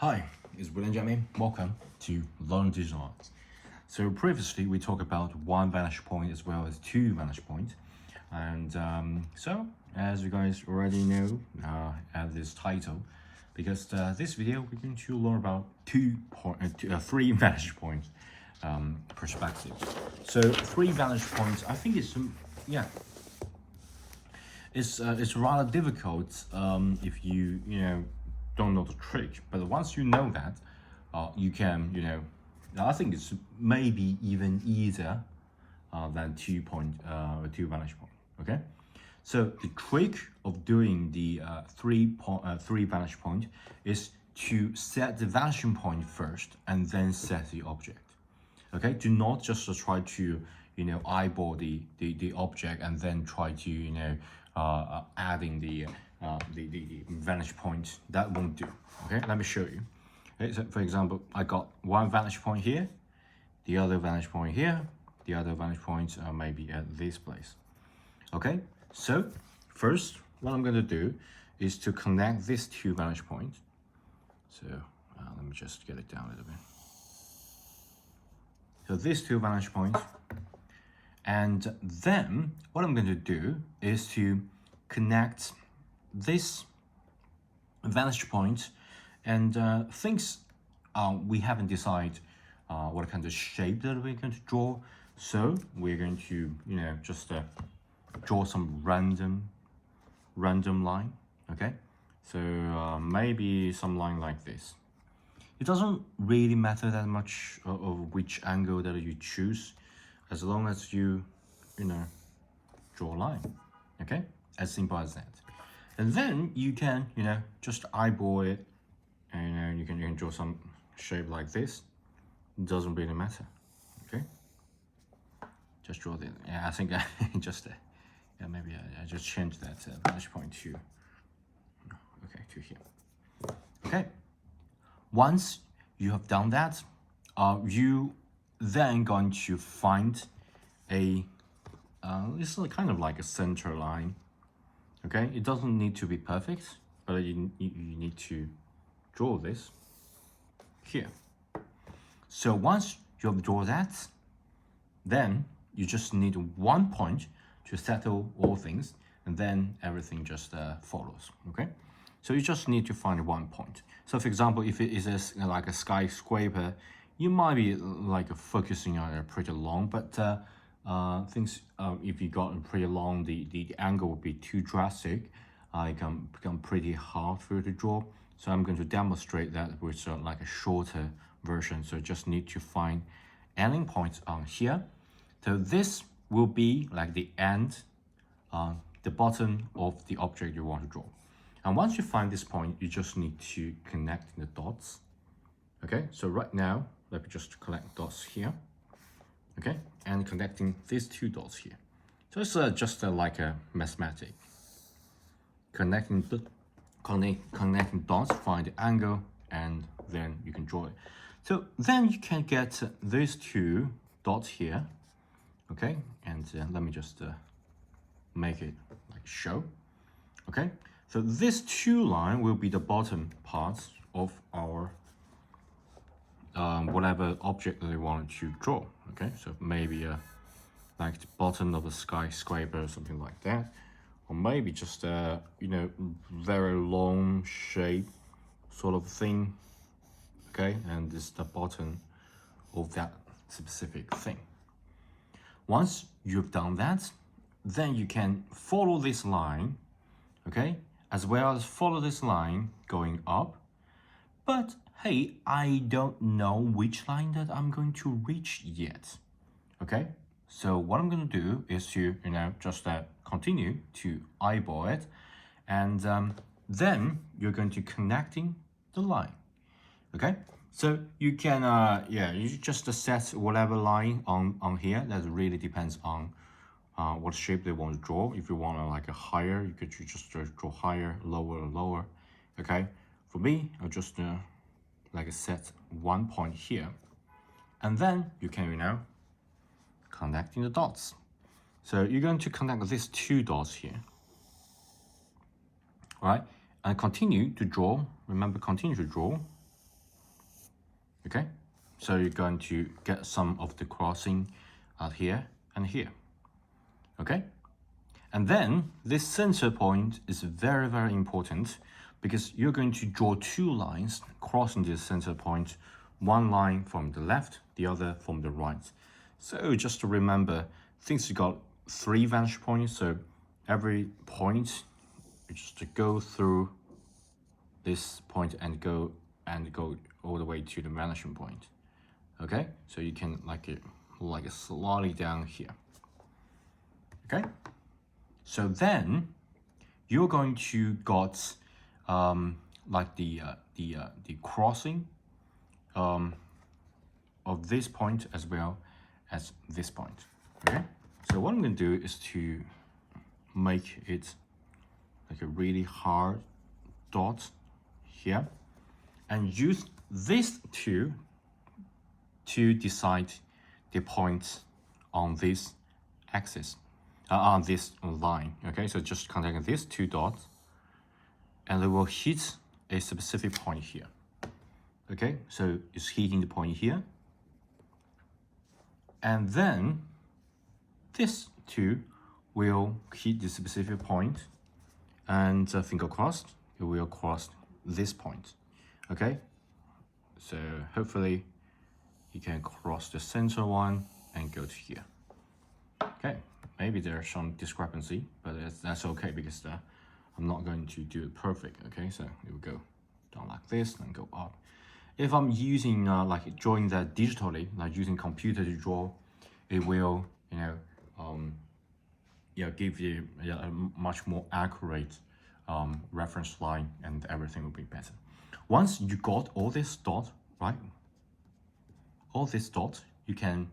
Hi, it's William Jamie. Welcome to Learn Digital Arts. So previously we talked about one vantage point as well as two vantage points. And so as you guys already know at this title, because this video we're going to learn about three vantage point perspectives. So three vantage points, I think it's, it's rather difficult if you don't know the trick, but once you know that, you can I think it's maybe even easier than two vantage point. Okay, so the trick of doing the three vantage point is to set the vanishing point first and then set the object. Okay, do not just try to eyeball the object and then try to adding the vantage point. That won't do. Okay, let me show you. Okay, so for example, I got one vantage point here, the other vantage point here, the other vantage points are maybe at this place. Okay, so first what I'm going to do is to connect these two vantage points. So let me just get it down a little bit. So these two vantage points, and then what I'm going to do is to connect this vantage point and things we haven't decided what kind of shape that we're going to draw. So we're going to just draw some random line. Okay, so maybe some line like this. It doesn't really matter that much of which angle that you choose, as long as you draw a line. Okay, as simple as that. And then you can just eyeball it, and you can draw some shape like this. It doesn't really matter. Okay, just draw this. Yeah, I think I just maybe I just changed that vantage point to to here. Okay, once you have done that, you then going to find a it's kind of like a center line. Okay, it doesn't need to be perfect, but you need to draw this here. So once you have drawn that, then you just need one point to settle all things, and then everything just follows. Okay, so you just need to find one point. So for example, if it is like a skyscraper, you might be like focusing on it pretty long, but things if you got pretty long, the angle will be too drastic. It can become pretty hard for you to draw. So I'm going to demonstrate that with like a shorter version. So just need to find ending points on here. So this will be like the end, the bottom of the object you want to draw. And once you find this point, you just need to connect the dots. Okay, so right now, let me just connect dots here. Okay, and connecting these two dots here. So it's just like a mathematic. Connecting dots, find the angle, and then you can draw it. So then you can get these two dots here. Okay, and let me just make it like show. Okay, so this two line will be the bottom parts of our whatever object that we want to draw. Okay, so maybe like the bottom of a skyscraper or something like that, or maybe just a very long shape sort of thing. Okay, and this is the bottom of that specific thing. Once you've done that, then you can follow this line, okay, as well as follow this line going up. But hey, I don't know which line that I'm going to reach yet. Okay, so what I'm going to do is to just continue to eyeball it, and then you're going to connecting the line. Okay, so you can you just set whatever line on here. That really depends on what shape they want to draw. If you want like a higher, you could just draw higher, lower. Okay, for me, I'll just like set one point here, and then you can connecting the dots. So you're going to connect these two dots here. All right, and continue to draw. Remember, continue to draw Okay, so you're going to get some of the crossing out here and here. Okay, and then this center point is very, very important because you're going to draw two lines crossing this center point, one line from the left, the other from the right. So just to remember, since you got 3 vantage points, so every point you just go through this point and go all the way to the vanishing point. Okay, so you can like slowly down here. Okay, so then you're going to got like the crossing of this point as well as this point. Okay, so what I'm going to do is to make it like a really hard dot here and use these two to decide the points on this axis, on this line. Okay, so just connect these 2 dots and they will hit a specific point here. Okay, so it's hitting the point here. And then this 2 will hit the specific point and finger crossed, it will cross this point. Okay, so hopefully you can cross the center one and go to here. Okay, maybe there's some discrepancy, but that's okay because I'm not going to do it perfect. Okay, so it will go down like this and go up. If I'm using like drawing that digitally, like using computer to draw, it will, give you a much more accurate reference line, and everything will be better. Once you got all this dot, right? All this dot, you can,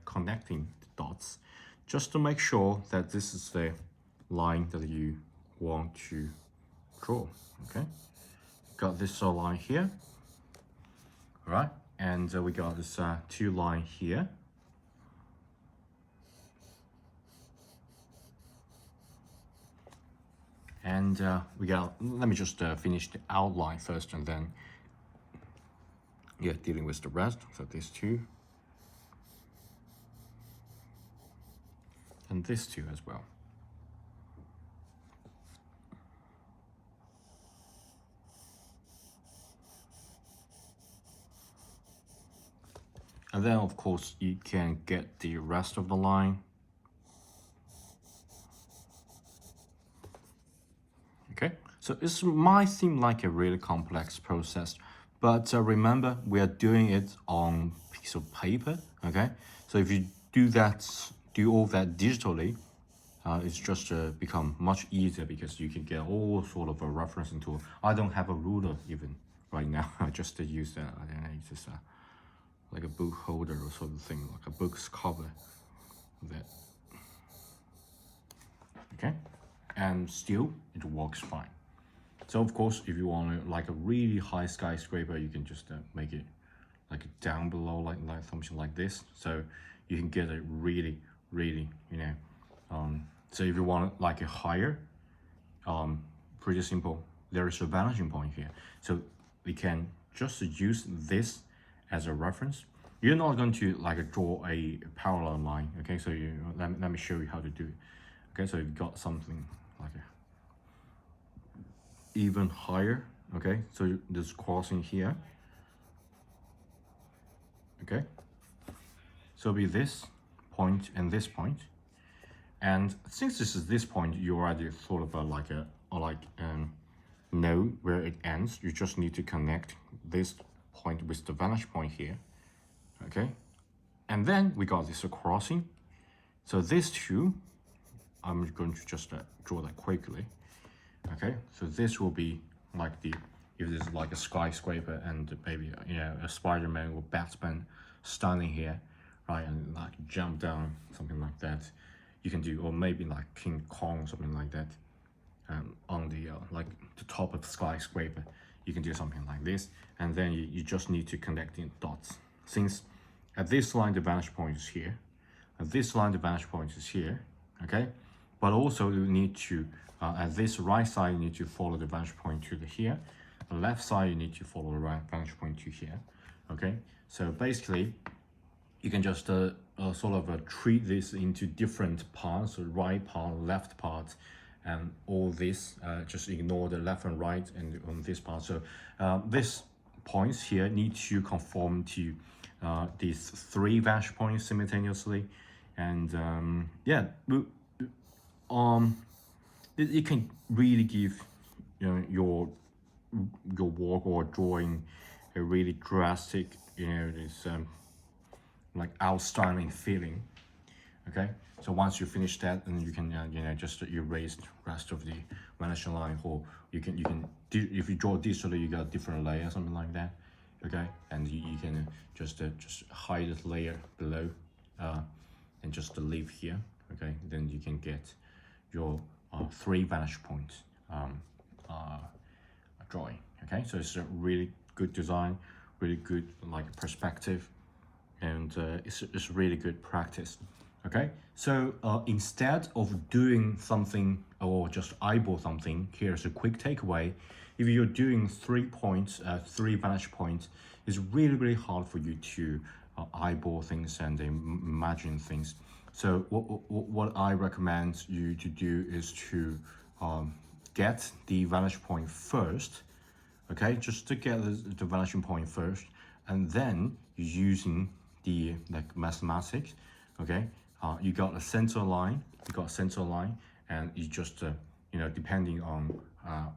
connecting the dots just to make sure that this is the line that you want to draw. Okay, got this line here, right? And we got this 2 line here. And let me just finish the outline first and then, dealing with the rest. So these 2. And this 2 as well. And then of course you can get the rest of the line. Okay, so it might seem like a really complex process, but remember we are doing it on a piece of paper. Okay, so if you do all that digitally, it's just become much easier because you can get all sort of a referencing tool. I don't have a ruler even right now. I just use I don't know, it's just like a book holder or sort of thing, like a book's cover. That. Okay, and still it works fine. So of course, if you want like a really high skyscraper, you can just make it like down below, like something like this. So you can get it really, so if you want like a higher, pretty simple. There is a vanishing point here, so we can just use this as a reference. You're not going to like draw a parallel line. Okay, so let me show you how to do it. Okay, so you've got something like even higher. Okay, so this crossing here. Okay, so it'll be this point and this point, and since this is this point, you already thought about know where it ends. You just need to connect this point with the vanishing point here. Okay, and then we got this crossing. So these 2, I'm going to just draw that quickly. Okay, so this will be like if this is like a skyscraper and maybe a Spider-Man or Batman standing here, right, and like jump down, something like that, you can do, or maybe like King Kong, something like that, on the like the top of the skyscraper, you can do something like this, and then you just need to connect the dots. Since at this line the vantage point is here, at this line the vantage point is here, okay, but also you need to at this right side you need to follow the vantage point to the here, the left side you need to follow the right vantage point to here. Okay, so basically you can just sort of treat this into different parts, so right part, left part, and all this, just ignore the left and right and on this part. So these points here need to conform to these three vantage points simultaneously. And yeah, it can really give, you know, your work or drawing a really drastic, you know, this like outstanding feeling. Okay, so once you finish that, then you can you know, just erase the rest of the vanishing line, or you can if you draw digitally, you got different layer, something like that. Okay, and you can just hide the layer below and just leave here. Okay, then you can get your three vantage points drawing. Okay, so it's a really good design, really good like perspective, and it's really good practice. Okay, so instead of doing something or just eyeball something, here's a quick takeaway. If you're doing 3 points, 3 vantage points, it's really hard for you to eyeball things and imagine things. So what I recommend you to do is to get the vantage point first. Okay, just to get the vanishing point first, and then using the like mathematics. Okay, you got a center line, and you just you know, depending on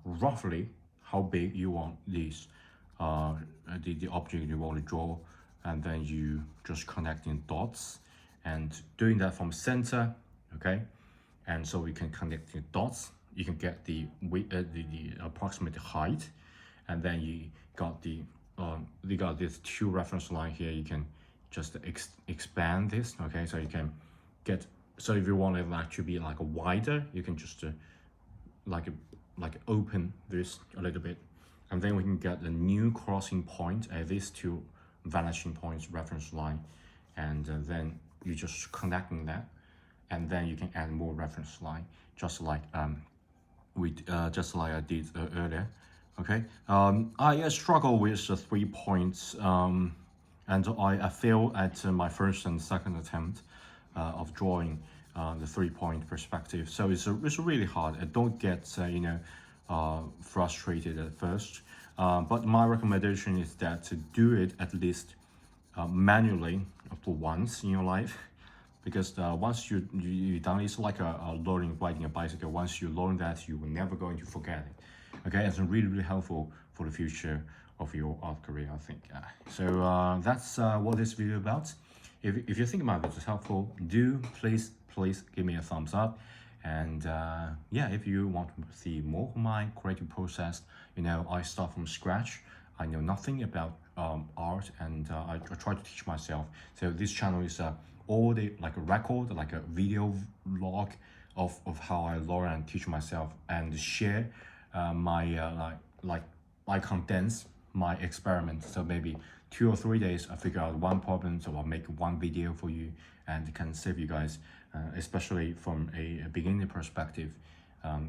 roughly how big you want this the object you want to draw, and then you just connecting dots and doing that from center. Okay, and so we can connect the dots, you can get the approximate height, and then you got this two reference line here. You can just expand this. Okay, so you can get, so if you want it like to be like a wider, you can just like open this a little bit, and then we can get a new crossing point at these two vanishing points reference line, and then you just connecting that, and then you can add more reference line, just like just like I did earlier. Okay, I struggle with the 3 points, and I failed at my first and second attempt of drawing the 3-point perspective. So it's really hard. I don't get you know, frustrated at first, but my recommendation is that to do it at least manually for once in your life, because once you done, it's like a learning riding a bicycle. Once you learn that, you will never going to forget it. Okay, it's really helpful for the future of your art career, I think. So that's what this video about. If you think my video is helpful, do please give me a thumbs up. And yeah, if you want to see more of my creative process, you know, I start from scratch. I know nothing about art, and I try to teach myself. So this channel is all the like a record, like a video vlog of how I learn and teach myself, and share my I condense my experiment. So maybe 2 or 3 days I figure out one problem, so I'll make one video for you, and can save you guys, especially from a beginner perspective.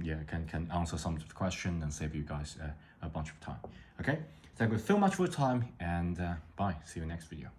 Yeah, can answer some of the questions and save you guys a bunch of time. Okay, thank you so much for your time, and bye, see you next video.